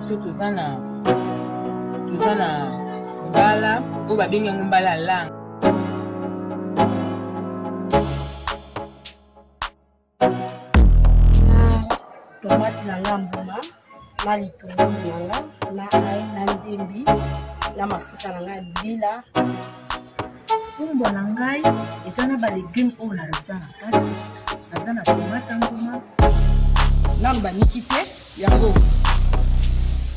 biso tozana mbala oyo babengi yango mbala lang. Tomate na ngambuma na litungulu na nga na ai na ndembi na mafuta na nga mbila. Fumbo na ngai eza na ba légumes oyo na rotia na kati. Aza na tomate nguma na baniki te yango.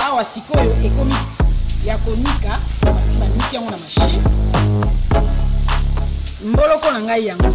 Awa sikoyo ekomi ya konika basi baniki yango na machine. Mboloko na ngai yango.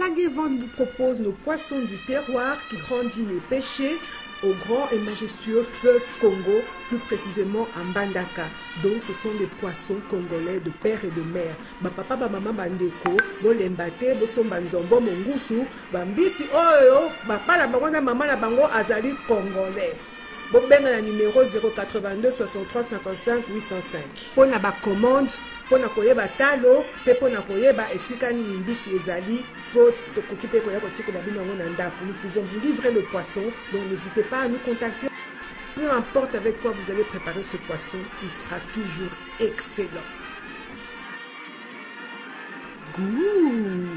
Sanguevent vous propose nos poissons du terroir qui grandit et pêché au grand et majestueux fleuve Congo, plus précisément à Mbandaka. Donc ce sont des poissons congolais de père et de mère. Ba papa ba maman bandeko, bo lembate, bo somba nzombo mongusu, bambisi oyo, ba pala bango na maman na bango azali congolais. Bo benga na numéro 082 63 55 805. Pour na ba commande, pour na koyeba talo, pe pour na koyeba esika nini mbisi ezali. Nous pouvons vous livrer le poisson, donc n'hésitez pas à nous contacter. Peu importe avec quoi vous allez préparer ce poisson, il sera toujours excellent. Goût.